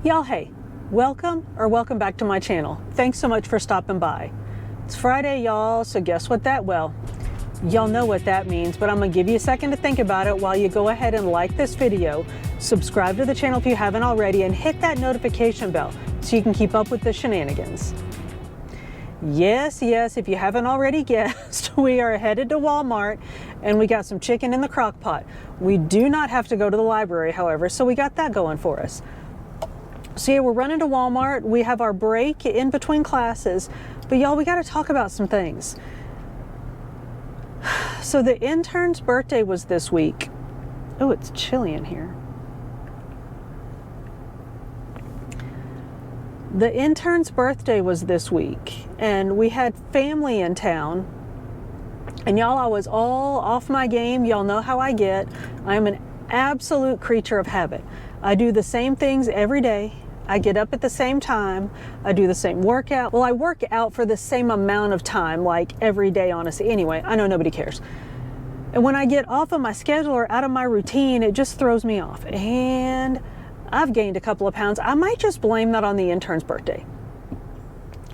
Y'all, hey, welcome back to my channel. Thanks so much for stopping by. It's Friday, y'all, so guess what y'all know what that means, but I'm gonna give you a second to think about it while you go ahead and like this video, subscribe to the channel if you haven't already, and hit that notification bell so you can keep up with the shenanigans. Yes, if you haven't already guessed, we are headed to Walmart and we got some chicken in the crock pot. We do not have to go to the library, however, so we got that going for us. So yeah, we're running to Walmart. We have our break in between classes, but y'all, we got to talk about some things. So the intern's birthday was this week. Oh, it's chilly in here. The intern's birthday was this week, and we had family in town. And y'all, I was all off my game. Y'all know how I get. I'm an absolute creature of habit. I do the same things every day. I get up at the same time. I do the same workout. Well, I work out for the same amount of time, like every day, honestly. Anyway, I know nobody cares. And when I get off of my schedule or out of my routine, it just throws me off. And I've gained a couple of pounds. I might just blame that on the intern's birthday.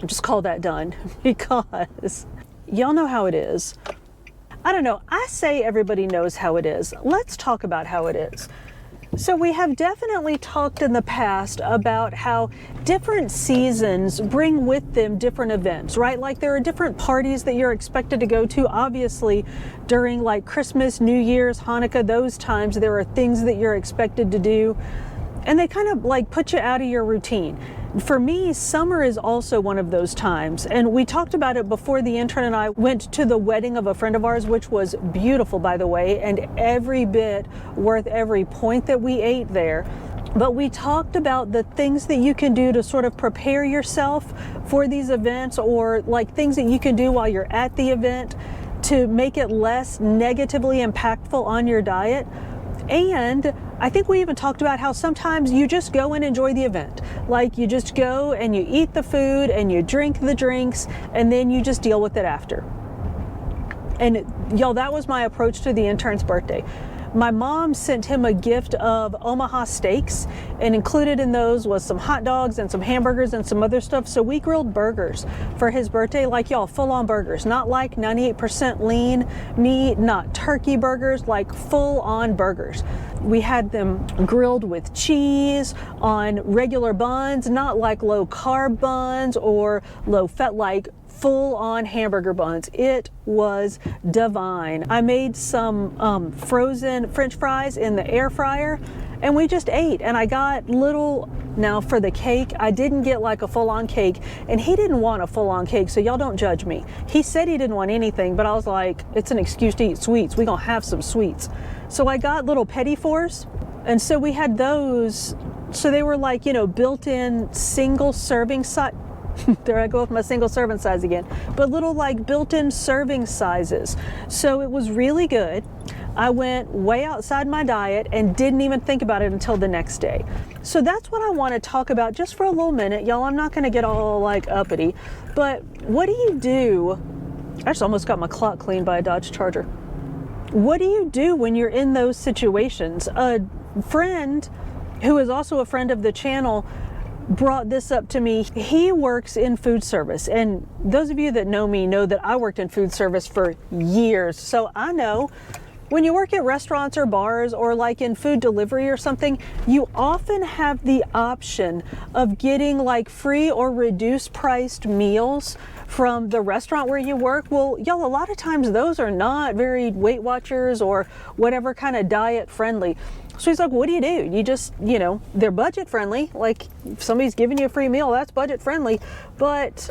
Just call that done, because y'all know how it is. I don't know. I say everybody knows how it is. Let's talk about how it is. So we have definitely talked in the past about how different seasons bring with them different events, right? Like there are different parties that you're expected to go to. Obviously, during like Christmas, New Year's, Hanukkah, those times, there are things that you're expected to do. And they kind of like put you out of your routine. For me, summer is also one of those times. And we talked about it before the intern and I went to the wedding of a friend of ours, which was beautiful, by the way, and every bit worth every point that we ate there. But we talked about the things that you can do to sort of prepare yourself for these events, or like things that you can do while you're at the event to make it less negatively impactful on your diet. And I think we even talked about how sometimes you just go and enjoy the event. Like you just go and you eat the food and you drink the drinks and then you just deal with it after. And y'all, that was my approach to the intern's birthday. My mom sent him a gift of Omaha steaks, and included in those was some hot dogs and some hamburgers and some other stuff. So we grilled burgers for his birthday, like y'all, full-on burgers, not like 98% lean meat, not turkey burgers, like full-on burgers. We had them grilled with cheese on regular buns, not like low-carb buns or low-fat, like full-on hamburger buns. It was divine. I made some frozen French fries in the air fryer, and we just ate. And I got little, now for the cake, I didn't get like a full-on cake, and he didn't want a full-on cake, so y'all don't judge me. He said he didn't want anything, but I was like, it's an excuse to eat sweets. We gonna have some sweets. So I got little petit fours, and so we had those. So they were like, you know, built-in single serving size. There I go with my single serving size again, but little like built-in serving sizes. So it was really good. I went way outside my diet and didn't even think about it until the next day. So that's what I want to talk about just for a little minute. Y'all, I'm not going to get all like uppity, but what do you do? I just almost got my clock cleaned by a Dodge Charger. What do you do when you're in those situations? A friend who is also a friend of the channel brought this up to me. He works in food service, and those of you that know me know that I worked in food service for years. So I know when you work at restaurants or bars or like in food delivery or something, you often have the option of getting like free or reduced priced meals from the restaurant where you work. Well, y'all, a lot of times those are not very Weight Watchers or whatever kind of diet friendly. So he's like, what do? You just, you know, they're budget friendly. Like if somebody's giving you a free meal, that's budget friendly. But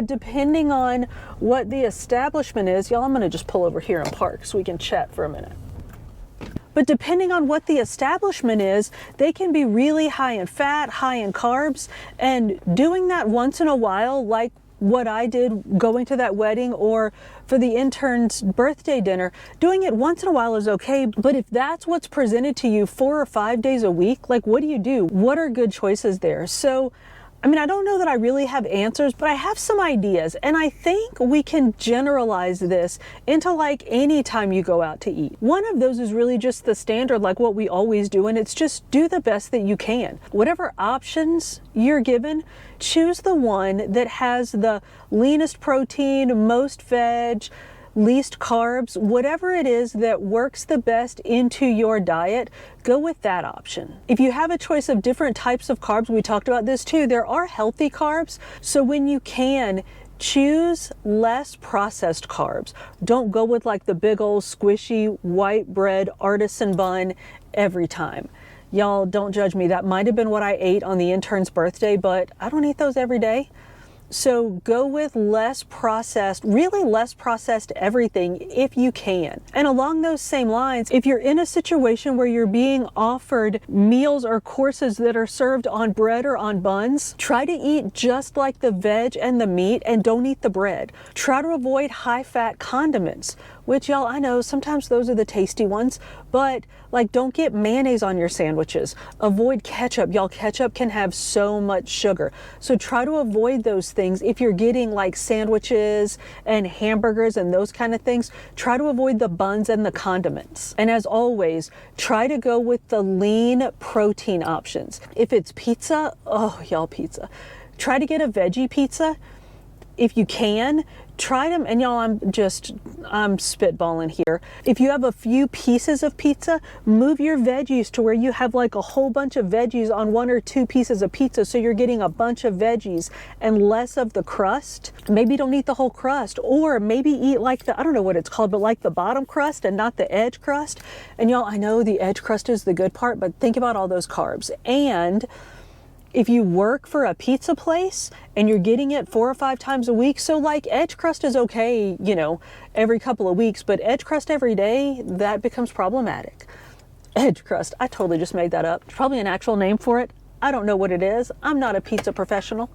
depending on what the establishment is, y'all, I'm going to just pull over here and park so we can chat for a minute. But depending on what the establishment is, they can be really high in fat, high in carbs, and doing that once in a while, like what I did going to that wedding or for the intern's birthday dinner, doing it once in a while is okay. But if that's what's presented to you 4 or 5 days a week, like what do you do? What are good choices there? So I mean, I don't know that I really have answers, but I have some ideas. And I think we can generalize this into like any time you go out to eat. One of those is really just the standard, like what we always do. And it's just do the best that you can. Whatever options you're given, choose the one that has the leanest protein, most veg, least carbs, whatever it is that works the best into your diet, go with that option. If you have a choice of different types of carbs, we talked about this too, there are healthy carbs. So when you can, choose less processed carbs. Don't go with like the big old squishy white bread artisan bun every time. Y'all don't judge me. That might have been what I ate on the intern's birthday, but I don't eat those every day. So go with less processed, really less processed everything if you can. And along those same lines, if you're in a situation where you're being offered meals or courses that are served on bread or on buns, try to eat just like the veg and the meat and don't eat the bread. Try to avoid high-fat condiments, which y'all, I know sometimes those are the tasty ones, but like don't get mayonnaise on your sandwiches. Avoid ketchup. Y'all, ketchup can have so much sugar. So try to avoid those things. If you're getting like sandwiches and hamburgers and those kind of things, try to avoid the buns and the condiments. And as always, try to go with the lean protein options. If it's pizza, oh y'all, pizza. Try to get a veggie pizza if you can. Try them, and y'all, I'm spitballing here. If you have a few pieces of pizza, move your veggies to where you have like a whole bunch of veggies on 1 or 2 pieces of pizza, so you're getting a bunch of veggies and less of the crust. Maybe don't eat the whole crust, or maybe eat like the, I don't know what it's called, but like the bottom crust and not the edge crust. And y'all, I know the edge crust is the good part, but think about all those carbs. And if you work for a pizza place and you're getting it 4 or 5 times a week, so like edge crust is okay, you know, every couple of weeks, but edge crust every day, that becomes problematic. Edge crust, I totally just made that up. There's probably an actual name for it. I don't know what it is. I'm not a pizza professional.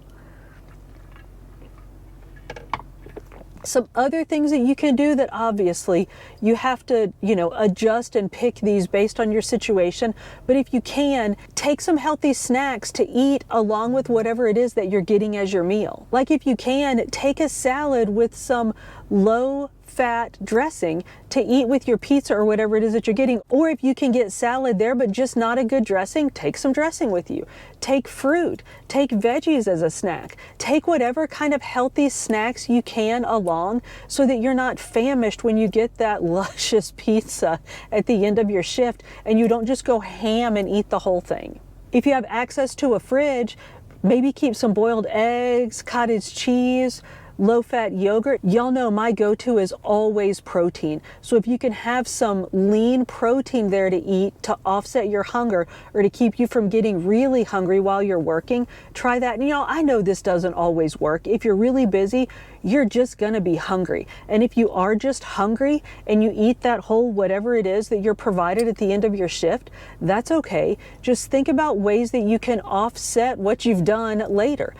Some other things that you can do that obviously you have to, you know, adjust and pick these based on your situation. But if you can, take some healthy snacks to eat along with whatever it is that you're getting as your meal. Like if you can, take a salad with some low fat dressing to eat with your pizza or whatever it is that you're getting. Or if you can get salad there but just not a good dressing, take some dressing with you. Take fruit, take veggies as a snack. Take whatever kind of healthy snacks you can along so that you're not famished when you get that luscious pizza at the end of your shift and you don't just go ham and eat the whole thing. If you have access to a fridge, maybe keep some boiled eggs, cottage cheese, low-fat yogurt. Y'all know my go-to is always protein. So if you can have some lean protein there to eat to offset your hunger or to keep you from getting really hungry while you're working, try that. And you know, I know this doesn't always work. If you're really busy, you're just gonna be hungry. And if you are just hungry and you eat that whole whatever it is that you're provided at the end of your shift, that's okay. Just think about ways that you can offset what you've done later.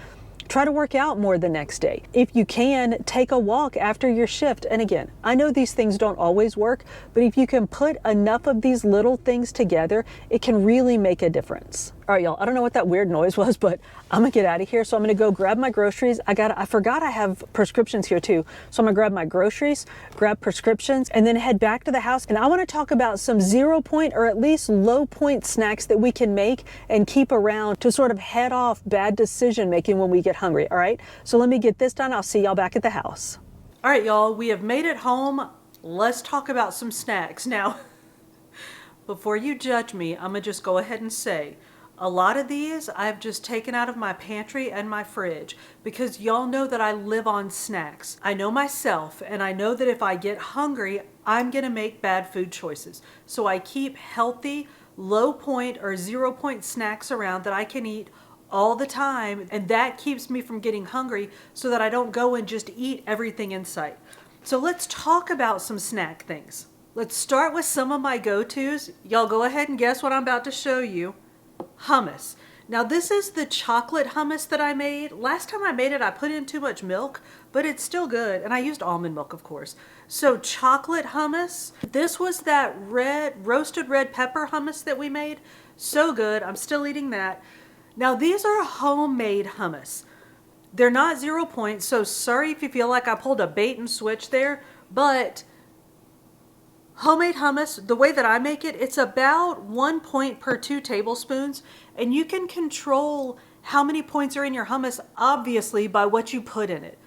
Try to work out more the next day. If you can, take a walk after your shift. And again, I know these things don't always work, but if you can put enough of these little things together, it can really make a difference. All right, y'all, I don't know what that weird noise was, but I'm gonna get out of here. So I'm gonna go grab my groceries. I forgot I have prescriptions here too. So I'm gonna grab my groceries, grab prescriptions, and then head back to the house. And I wanna talk about some 0 point or at least low point snacks that we can make and keep around to sort of head off bad decision making when we get hungry, all right? So let me get this done. I'll see y'all back at the house. All right, y'all, we have made it home. Let's talk about some snacks. Now, before you judge me, I'm gonna just go ahead and say, a lot of these I've just taken out of my pantry and my fridge because y'all know that I live on snacks. I know myself, and I know that if I get hungry, I'm gonna make bad food choices. So I keep healthy, low point or 0 point snacks around that I can eat all the time, and that keeps me from getting hungry so that I don't go and just eat everything in sight. So let's talk about some snack things. Let's start with some of my go-tos. Y'all go ahead and guess what I'm about to show you. Hummus. Now this is the chocolate hummus that I made. Last time I made it, I put in too much milk, but it's still good. And I used almond milk, of course. So chocolate hummus. This was that roasted red pepper hummus that we made. So good. I'm still eating that. Now these are homemade hummus. They're not 0 points, so sorry if you feel like I pulled a bait and switch there, but homemade hummus, the way that I make it, it's about 1 point per 2 tablespoons, and you can control how many points are in your hummus, obviously, by what you put in it.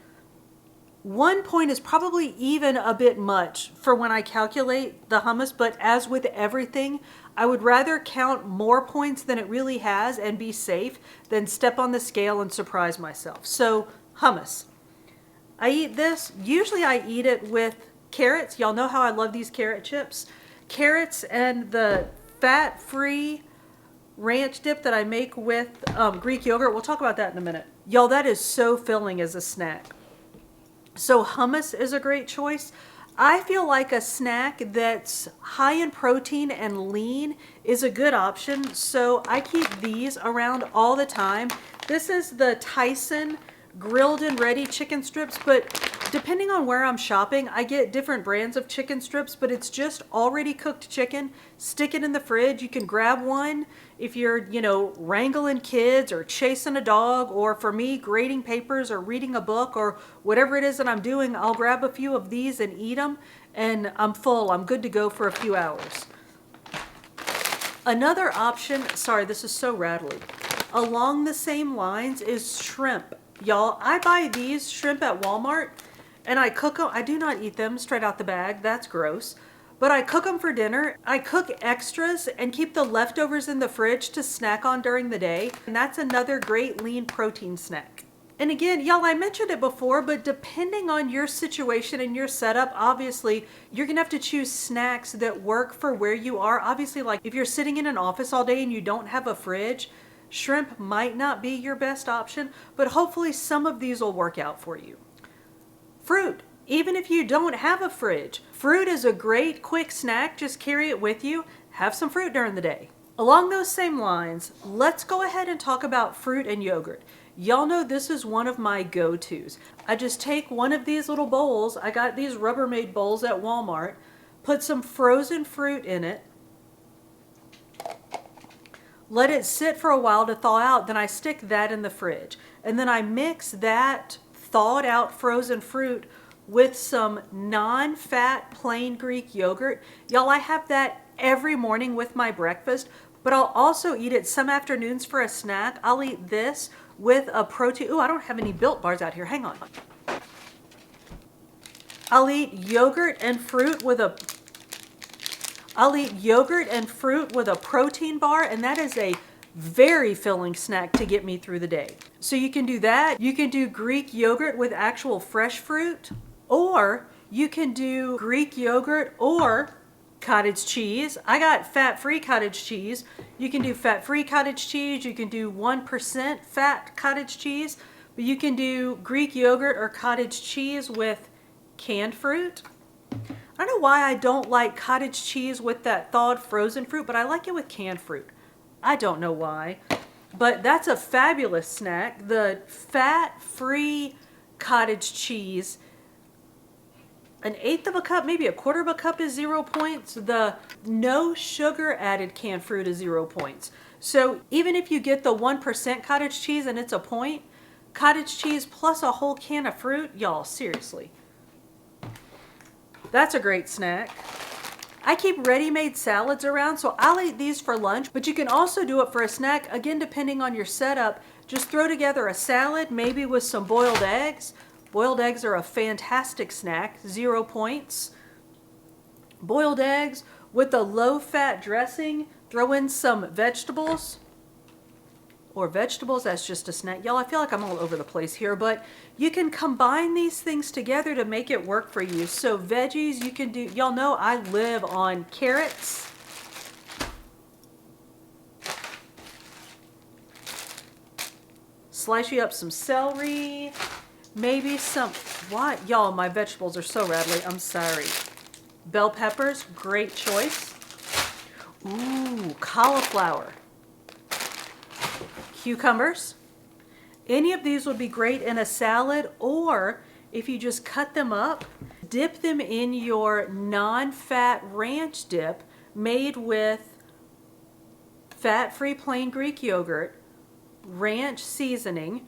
1 point is probably even a bit much for when I calculate the hummus, but as with everything, I would rather count more points than it really has and be safe than step on the scale and surprise myself. So hummus. I eat this, usually I eat it with carrots. Y'all know how I love these carrot chips. Carrots and the fat-free ranch dip that I make with Greek yogurt. We'll talk about that in a minute. Y'all, that is so filling as a snack. So hummus is a great choice. I feel like a snack that's high in protein and lean is a good option. So I keep these around all the time. This is the Tyson grilled and ready chicken strips, but depending on where I'm shopping, I get different brands of chicken strips, but it's just already cooked chicken. Stick it in the fridge. You can grab one if you're, wrangling kids or chasing a dog, or for me, grading papers or reading a book or whatever it is that I'm doing. I'll grab a few of these and eat them, and I'm full. I'm good to go for a few hours. Another option, sorry, this is so rattly, along the same lines is shrimp. Y'all, I buy these shrimp at Walmart and I cook them. I do not eat them straight out the bag. That's gross. But I cook them for dinner. I cook extras and keep the leftovers in the fridge to snack on during the day. And that's another great lean protein snack. And again, y'all, I mentioned it before, but depending on your situation and your setup, obviously, you're gonna have to choose snacks that work for where you are. Obviously, like if you're sitting in an office all day and you don't have a fridge, shrimp might not be your best option, but hopefully some of these will work out for you. Fruit. Even if you don't have a fridge, fruit is a great quick snack. Just carry it with you. Have some fruit during the day. Along those same lines, let's go ahead and talk about fruit and yogurt. Y'all know this is one of my go-tos. I just take one of these little bowls. I got these Rubbermaid bowls at Walmart. Put some frozen fruit in it. Let it sit for a while to thaw out, then I stick that in the fridge. And then I mix that thawed out frozen fruit with some non-fat plain Greek yogurt. Y'all, I have that every morning with my breakfast, but I'll also eat it some afternoons for a snack. I'll eat this with a protein. Ooh, I don't have any Built Bars out here. Hang on. I'll eat yogurt and fruit with a protein bar, and that is a very filling snack to get me through the day. So you can do that. You can do Greek yogurt with actual fresh fruit, or you can do Greek yogurt or cottage cheese. I got fat-free cottage cheese. You can do fat-free cottage cheese. You can do 1% fat cottage cheese, but you can do Greek yogurt or cottage cheese with canned fruit. I don't know why I don't like cottage cheese with that thawed frozen fruit, but I like it with canned fruit. I don't know why, but that's a fabulous snack. The fat-free cottage cheese, 1/8 of a cup, maybe 1/4 of a cup is 0 points. The no sugar added canned fruit is 0 points. So even if you get the 1% cottage cheese and it's a point, cottage cheese plus a whole can of fruit, y'all, seriously. That's a great snack. I keep ready-made salads around, so I'll eat these for lunch, but you can also do it for a snack. Again, depending on your setup, just throw together a salad, maybe with some boiled eggs. Boiled eggs are a fantastic snack, 0 points. Boiled eggs with a low-fat dressing, throw in some vegetables. Or vegetables, that's just a snack. Y'all, I feel like I'm all over the place here, but you can combine these things together to make it work for you. So veggies, you can do, y'all know I live on carrots. Slice you up some celery, maybe some, what? Y'all, my vegetables are so rattly, I'm sorry. Bell peppers, great choice. Ooh, cauliflower. Cucumbers. Any of these would be great in a salad, or if you just cut them up, dip them in your non-fat ranch dip made with fat-free plain Greek yogurt, ranch seasoning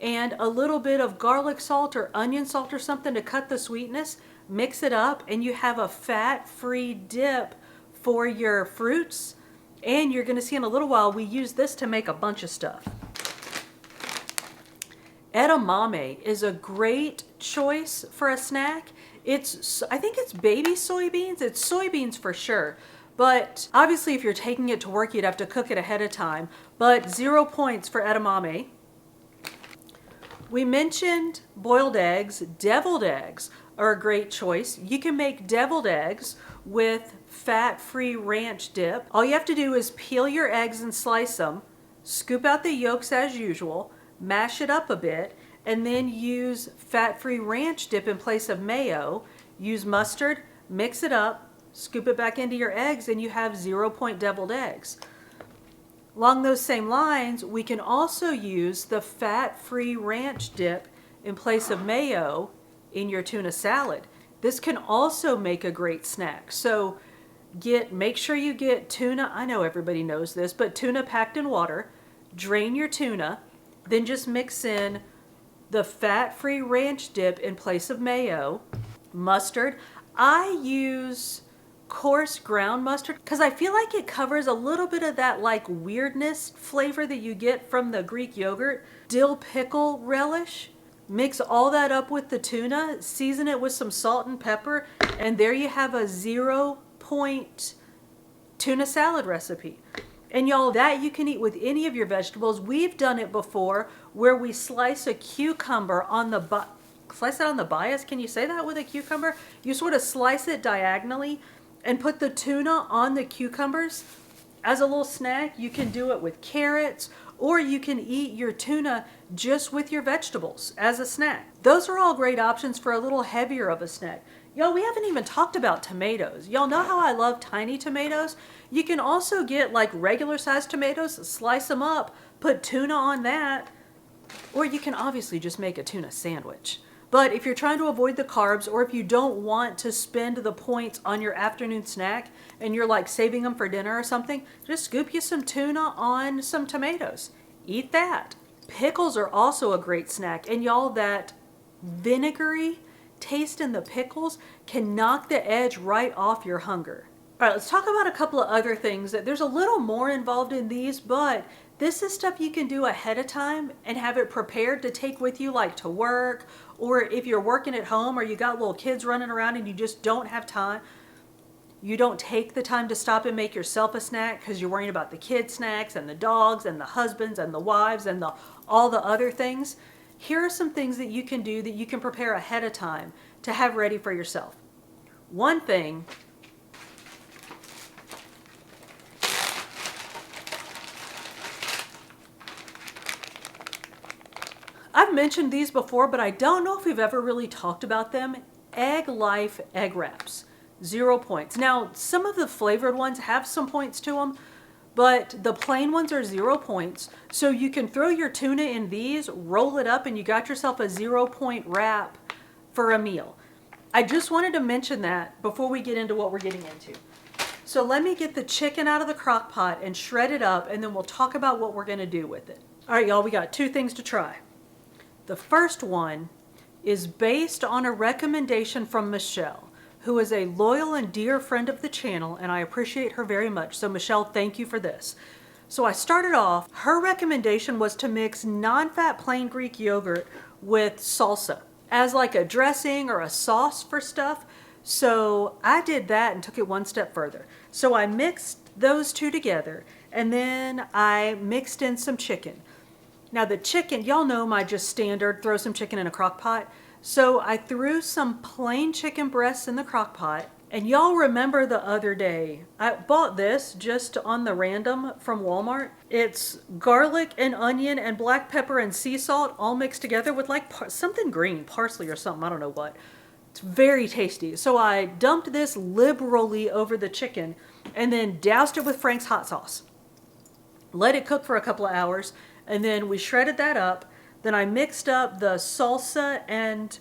and a little bit of garlic salt or onion salt or something to cut the sweetness. Mix it up and you have a fat-free dip for your fruits. And you're going to see in a little while we use this to make a bunch of stuff. Edamame is a great choice for a snack. I think it's baby soybeans. It's soybeans for sure. But obviously if you're taking it to work, you'd have to cook it ahead of time. But 0 points for edamame. We mentioned boiled eggs. Deviled eggs are a great choice. You can make deviled eggs with fat-free ranch dip. All you have to do is peel your eggs and slice them, scoop out the yolks as usual, mash it up a bit, and then use fat-free ranch dip in place of mayo. Use mustard, mix it up, scoop it back into your eggs, and you have 0 point deviled eggs. Along those same lines, we can also use the fat-free ranch dip in place of mayo in your tuna salad. This can also make a great snack. So make sure you get tuna. I know everybody knows this, but tuna packed in water. Drain your tuna, then just mix in the fat-free ranch dip in place of mayo, mustard. I use coarse ground mustard because I feel like it covers a little bit of that like weirdness flavor that you get from the Greek yogurt. Dill pickle relish. Mix all that up with the tuna, season it with some salt and pepper, and there you have a 0 point tuna salad recipe. And y'all, that you can eat with any of your vegetables. We've done it before where we slice a cucumber on the slice it on the bias. Can you say that with a cucumber? You sort of slice it diagonally and put the tuna on the cucumbers as a little snack. You can do it with carrots, or you can eat your tuna just with your vegetables as a snack. Those are all great options for a little heavier of a snack. Y'all, we haven't even talked about tomatoes. Y'all know how I love tiny tomatoes? You can also get like regular sized tomatoes, slice them up, put tuna on that, or you can obviously just make a tuna sandwich. But if you're trying to avoid the carbs, or if you don't want to spend the points on your afternoon snack and you're like saving them for dinner or something, just scoop you some tuna on some tomatoes. Eat that. Pickles are also a great snack. And y'all, that vinegary taste in the pickles can knock the edge right off your hunger. All right, let's talk about a couple of other things. There's a little more involved in these, but this is stuff you can do ahead of time and have it prepared to take with you, like to work, or if you're working at home or you got little kids running around and you just don't have time. You don't take the time to stop and make yourself a snack because you're worrying about the kids' snacks and the dogs and the husbands and the wives and all the other things. Here are some things that you can do that you can prepare ahead of time to have ready for yourself. One thing, I've mentioned these before, but I don't know if we've ever really talked about them. Egg Life egg wraps, 0 points. Now, some of the flavored ones have some points to them, but the plain ones are 0 points. So you can throw your tuna in these, roll it up, and you got yourself a 0 point wrap for a meal. I just wanted to mention that before we get into what we're getting into. So let me get the chicken out of the crock pot and shred it up, and then we'll talk about what we're gonna do with it. All right, y'all, we got 2 things to try. The first one is based on a recommendation from Michelle, who is a loyal and dear friend of the channel, and I appreciate her very much. So Michelle, thank you for this. So I started off, her recommendation was to mix non-fat plain Greek yogurt with salsa as like a dressing or a sauce for stuff. So I did that and took it one step further. So I mixed those two together, and then I mixed in some chicken. Now the chicken, y'all know my just standard, throw some chicken in a crock pot. So I threw some plain chicken breasts in the crock pot. And y'all remember the other day, I bought this just on the random from Walmart. It's garlic and onion and black pepper and sea salt all mixed together with like something green, parsley or something, I don't know what. It's very tasty. So I dumped this liberally over the chicken and then doused it with Frank's hot sauce. Let it cook for a couple of hours. And then we shredded that up. Then I mixed up the salsa and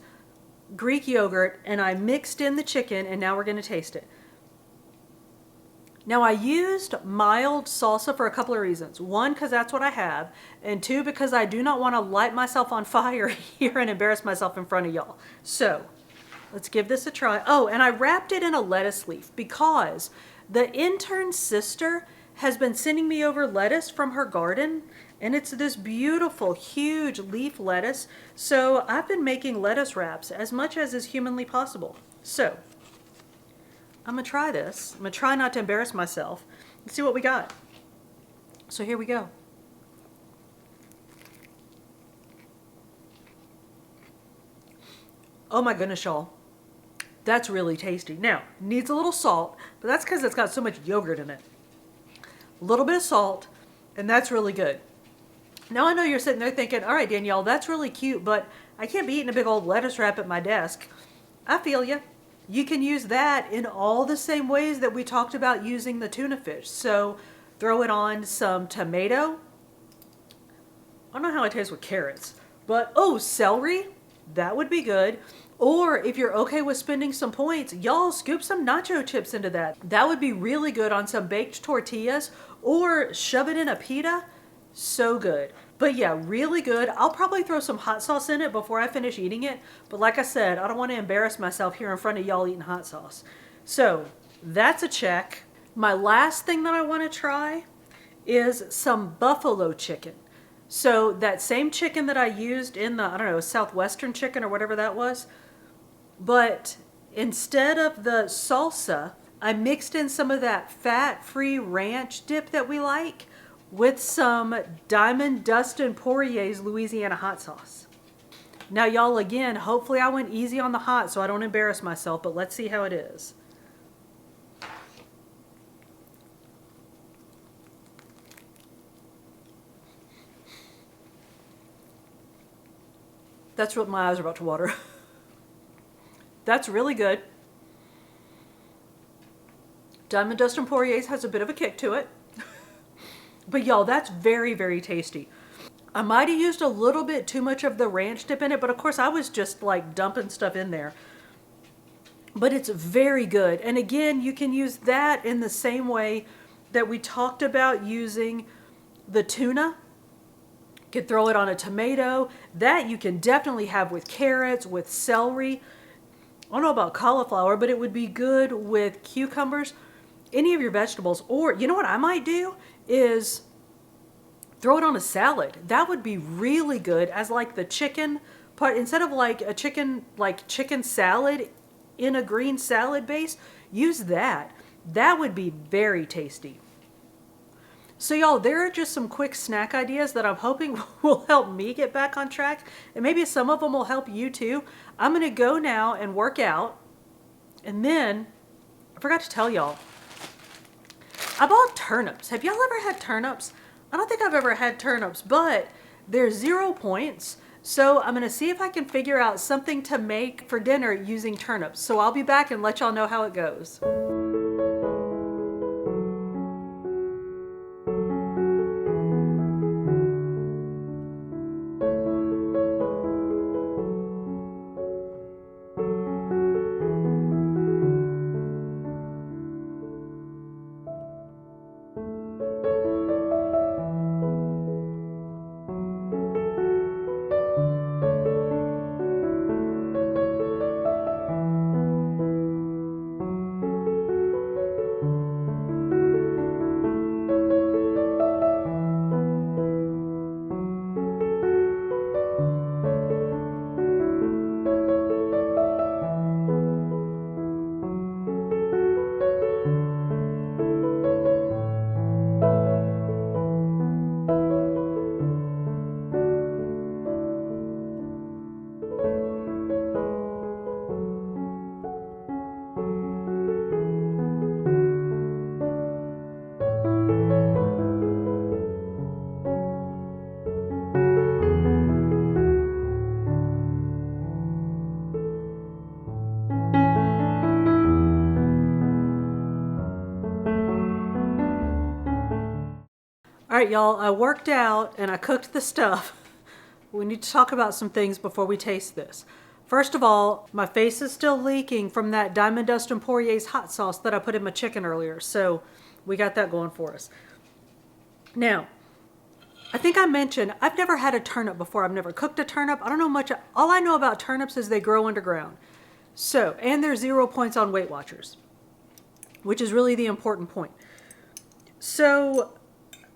Greek yogurt, and I mixed in the chicken, and now we're going to taste it. Now I used mild salsa for a couple of reasons. One, because that's what I have, and two, because I do not want to light myself on fire here and embarrass myself in front of y'all. So let's give this a try. Oh, and I wrapped it in a lettuce leaf because the intern's sister has been sending me over lettuce from her garden, and it's this beautiful, huge leaf lettuce. So I've been making lettuce wraps as much as is humanly possible. So I'm gonna try this. I'm gonna try not to embarrass myself. Let's see what we got. So here we go. Oh my goodness, y'all. That's really tasty. Now, needs a little salt, but that's because it's got so much yogurt in it. A little bit of salt, and that's really good. Now I know you're sitting there thinking, all right, Danielle, that's really cute, but I can't be eating a big old lettuce wrap at my desk. I feel you. You can use that in all the same ways that we talked about using the tuna fish. So throw it on some tomato. I don't know how it tastes with carrots, but oh, celery, that would be good. Or if you're okay with spending some points, y'all scoop some nacho chips into that. That would be really good on some baked tortillas, or shove it in a pita. So good. But yeah, really good. I'll probably throw some hot sauce in it before I finish eating it. But like I said, I don't want to embarrass myself here in front of y'all eating hot sauce. So that's a check. My last thing that I want to try is some buffalo chicken. So that same chicken that I used in the, I don't know, Southwestern chicken or whatever that was. But instead of the salsa, I mixed in some of that fat-free ranch dip that we like with some Diamond Dustin Poirier's Louisiana hot sauce. Now y'all, again, hopefully I went easy on the hot so I don't embarrass myself, but let's see how it is. That's what my eyes are about to water. That's really good. Diamond Dustin Poirier's has a bit of a kick to it. But y'all, that's very, very tasty. I might have used a little bit too much of the ranch dip in it, but of course I was just like dumping stuff in there. But it's very good. And again, you can use that in the same way that we talked about using the tuna. You could throw it on a tomato. That you can definitely have with carrots, with celery. I don't know about cauliflower, but it would be good with cucumbers, any of your vegetables. Or you know what I might do is throw it on a salad. That would be really good as like the chicken part. Instead of like a chicken salad in a green salad base, use that. That would be very tasty. So y'all, there are just some quick snack ideas that I'm hoping will help me get back on track, and maybe some of them will help you too. I'm gonna go now and work out, and then I forgot to tell y'all, I bought turnips. Have y'all ever had turnips? I don't think I've ever had turnips, but they're 0 points. So I'm gonna see if I can figure out something to make for dinner using turnips. So I'll be back and let y'all know how it goes. All right, y'all, I worked out and I cooked the stuff. We need to talk about some things before we taste this. First of all, my face is still leaking from that Diamond Dustin Poirier's hot sauce that I put in my chicken earlier. So we got that going for us. Now, I think I mentioned I've never had a turnip before. I've never cooked a turnip. I don't know much. All I know about turnips is they grow underground. So, and there's 0 points on Weight Watchers, which is really the important point. So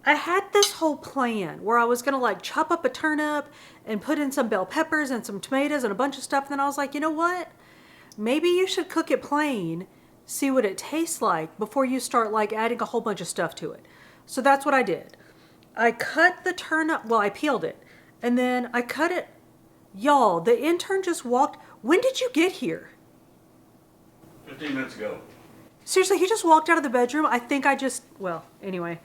I had this whole plan where I was going to like chop up a turnip and put in some bell peppers and some tomatoes and a bunch of stuff. And then I was like, you know what? Maybe you should cook it plain, see what it tastes like before you start like adding a whole bunch of stuff to it. So that's what I did. I cut the turnip, well, I peeled it, and then I cut it. Y'all, the intern just walked. When did you get here? 15 minutes ago. Seriously, he just walked out of the bedroom. I think I just, well, anyway.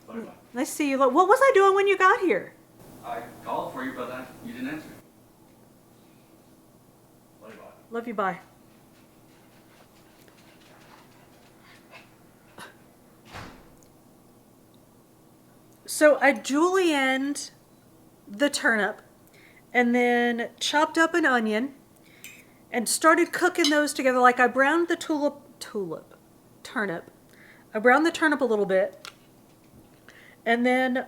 Bye-bye. Nice to see you. What was I doing when you got here? I called for you, but you didn't answer. Bye-bye. Love you, bye. So I julienned the turnip and then chopped up an onion and started cooking those together. Like I browned the turnip. I browned the turnip a little bit and then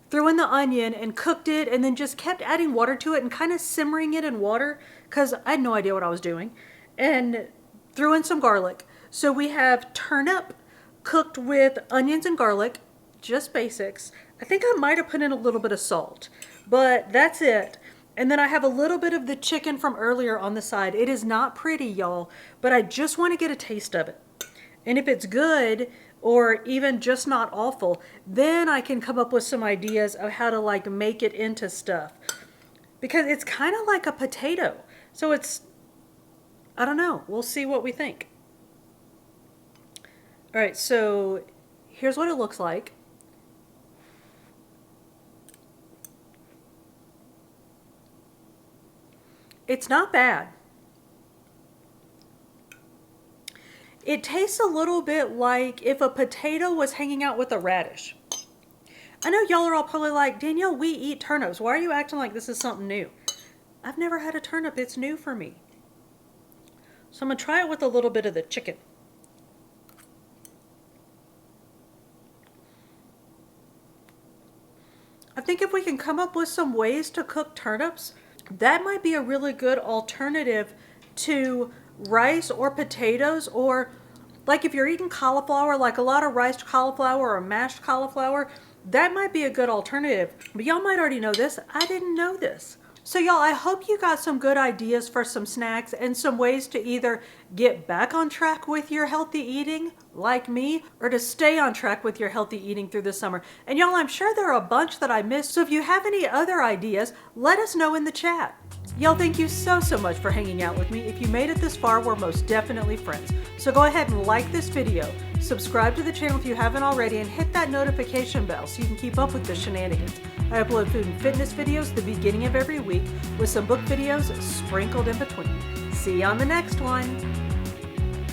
threw in the onion and cooked it and then just kept adding water to it and kind of simmering it in water because I had no idea what I was doing, and threw in some garlic. So we have turnip cooked with onions and garlic. Just basics. I think I might have put in a little bit of salt, but that's it. And then I have a little bit of the chicken from earlier on the side. It is not pretty, y'all, but I just want to get a taste of it. And if it's good or even just not awful, then I can come up with some ideas of how to like make it into stuff. Because it's kind of like a potato. So it's, I don't know. We'll see what we think. All right, so here's what it looks like. It's not bad. It tastes a little bit like if a potato was hanging out with a radish. I know y'all are all probably like, Danielle, we eat turnips. Why are you acting like this is something new? I've never had a turnip. It's new for me. So I'm going to try it with a little bit of the chicken. I think if we can come up with some ways to cook turnips, that might be a really good alternative to rice or potatoes, or like if you're eating cauliflower, like a lot of riced cauliflower or mashed cauliflower, that might be a good alternative. But y'all might already know this. I didn't know this. So y'all, I hope you got some good ideas for some snacks and some ways to either get back on track with your healthy eating, like me, or to stay on track with your healthy eating through the summer. And y'all, I'm sure there are a bunch that I missed, so if you have any other ideas, let us know in the chat. Y'all, thank you so much for hanging out with me. If you made it this far, we're most definitely friends. So go ahead and like this video, subscribe to the channel if you haven't already, and hit that notification bell so you can keep up with the shenanigans. I upload food and fitness videos the beginning of every week with some book videos sprinkled in between. See you on the next one.